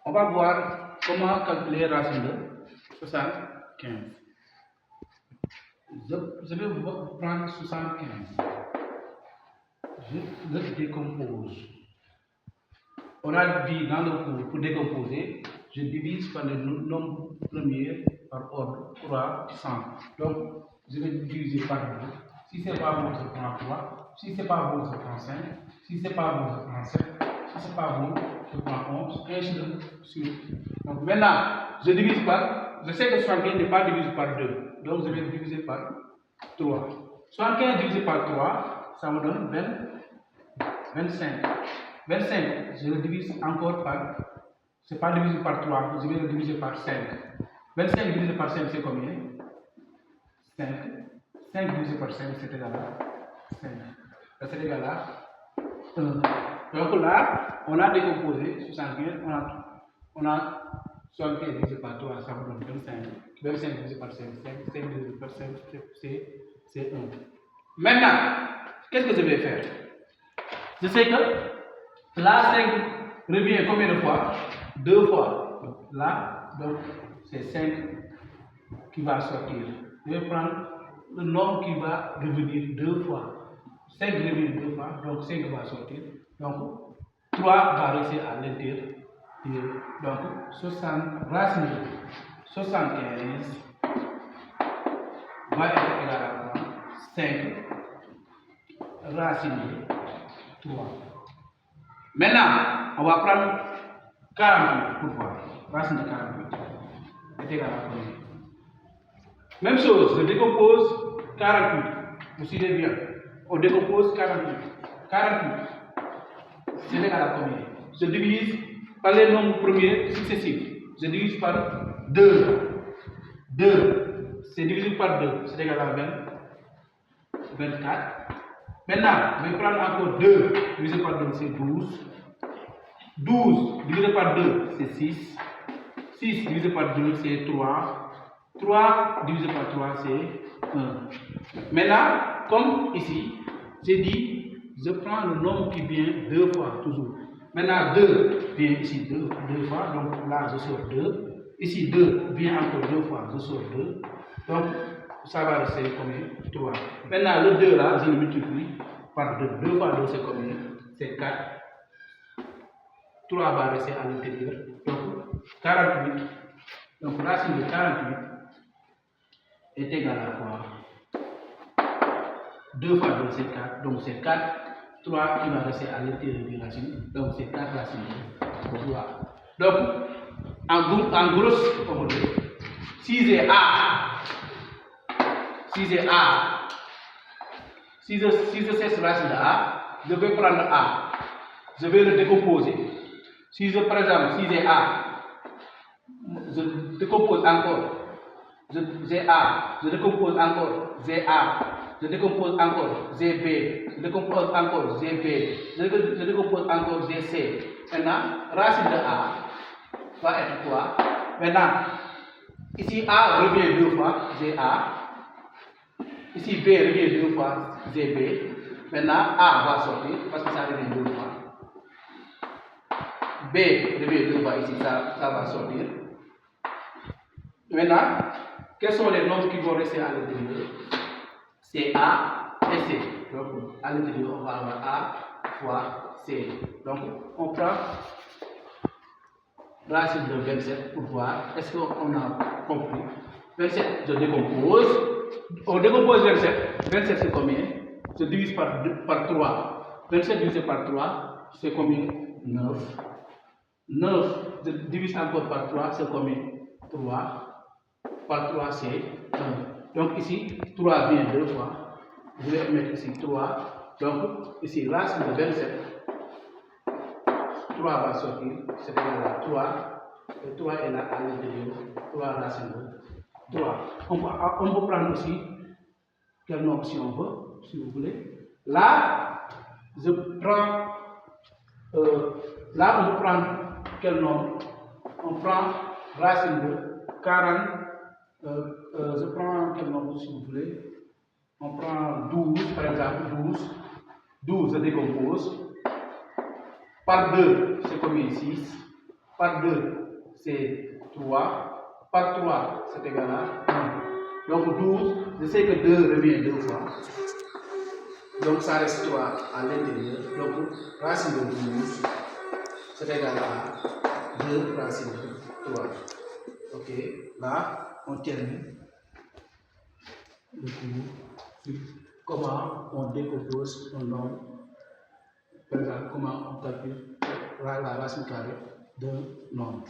On va voir comment calculer racine de 75. Je vais vous prendre 75. Je le décompose. On a vu dans le cours, pour décomposer, je divise par le nombre premier par ordre 3, 100. Donc, je vais diviser par 2. Si ce n'est pas bon, je prends 3. Si ce n'est pas bon, je prends 5. Si ce n'est pas bon, je prends 7. Si ce n'est pas bon, je prends 11. Et ainsi de suite. Donc, maintenant, je divise par. Je sais que 75 n'est pas divisé par 2. Donc, je vais diviser par 3. 75 divisé par 3, ça me donne 25. 25, je le divise encore par. Ce n'est pas divisé par 3, je vais le diviser par 5. 25 divisé par 5, c'est combien? 5. 5 divisé par 5, c'est égal à 5. C'est égal à 1. Donc là, on a décomposé 75, on a 75 divisé par 3, ça vous donne 25. 25 divisé par 5, 5 divisé par 5, c'est 1. Maintenant, qu'est-ce que je vais faire? Je sais que là, 5 revient combien de fois? 2 fois. Donc, là, donc c'est 5 qui va sortir. Je vais prendre le nombre qui va revenir 2 fois. 5 revient 2 fois, donc 5 va sortir. Donc 3 va rester à l'intérieur. Donc 60, racine de 75 va être égal à 5 racine de 3. Maintenant, on va prendre 48 pour voir. Racine de 48 est égale à combien? Même chose, je décompose 48. Vous suivez bien. On décompose 48. 48, c'est égal à combien? Je divise par les nombres premiers successifs. Je divise par 2. 2, c'est divisé par 2, c'est égal à 24. Maintenant, je vais prendre encore 2 divisé par 2, c'est 12. 12 divisé par 2, c'est 6. 6 divisé par 2, c'est 3. 3 divisé par 3, c'est 1. Maintenant, comme ici, j'ai dit, je prends le nombre qui vient 2 fois, toujours. Maintenant, 2 vient ici 2 fois, donc là, je sors 2. Ici, 2 vient encore 2 fois, je sors 2. Donc, ça va rester combien? 3. Maintenant, le 2 là, je le multiplie par 2. 2 fois 2, c'est combien? C'est 4. 3 va rester à l'intérieur. Donc, 48. Donc, racine de 48 est égale à quoi? 2 fois 2, c'est 4. Donc, c'est 4. 3 qui va rester à l'intérieur de la racine. Donc, c'est 4 racines de 3. Donc, en grosse formule, si j'ai A, si je sais racine de A, je vais prendre A. Je vais le décomposer. Si je, par exemple, si j'ai A, je décompose encore. J'ai A, je décompose encore. J'ai A, je décompose encore. J'ai B, je décompose encore. J'ai B, je décompose encore. J'ai C. Maintenant, racine de A va être quoi? Maintenant, ici A revient 2 fois. J'ai A. Ici B revient 2 fois. J'ai B. Maintenant, A va sortir parce que ça revient 2 fois. B revient 2 fois ici, ça va sortir. Maintenant, quels sont les nombres qui vont rester à l'intérieur? C'est A et C. Donc, à l'intérieur, on va avoir A fois C. Donc, on prend racine de 27 pour voir est-ce qu'on a compris. 27, je décompose. On décompose 27. 27, c'est combien? Je divise par 3. 27 divisé par 3, c'est combien? 9. 9, je divise encore par 3, c'est combien? 3. Par 3, c'est 1. Donc ici, 3 vient 2 fois. Je vais mettre ici 3. Donc ici, racine de 27. 3 va sortir. C'est égal à 3. Et 3 est là à l'intérieur. 3 racine de 3. On peut prendre aussi quel nombre si on veut, si vous voulez. Là, je prends. Là, on peut prendre quel nombre? On prend racine de 40. Je prends quel nombre si vous voulez? On prend 12, par exemple, 12. 12, je décompose. Par 2, c'est combien? 6. par 2, c'est 3, par 3, c'est égal à 1. Donc 12, je sais que 2 revient 2 fois. Donc ça reste 3 à l'intérieur. Donc racine de 12, c'est égal à 2 racine de 3. Ok, là, on termine le cours. Comment on décompose un nombre. Par exemple, comment on calcule la racine carrée d'un nombre.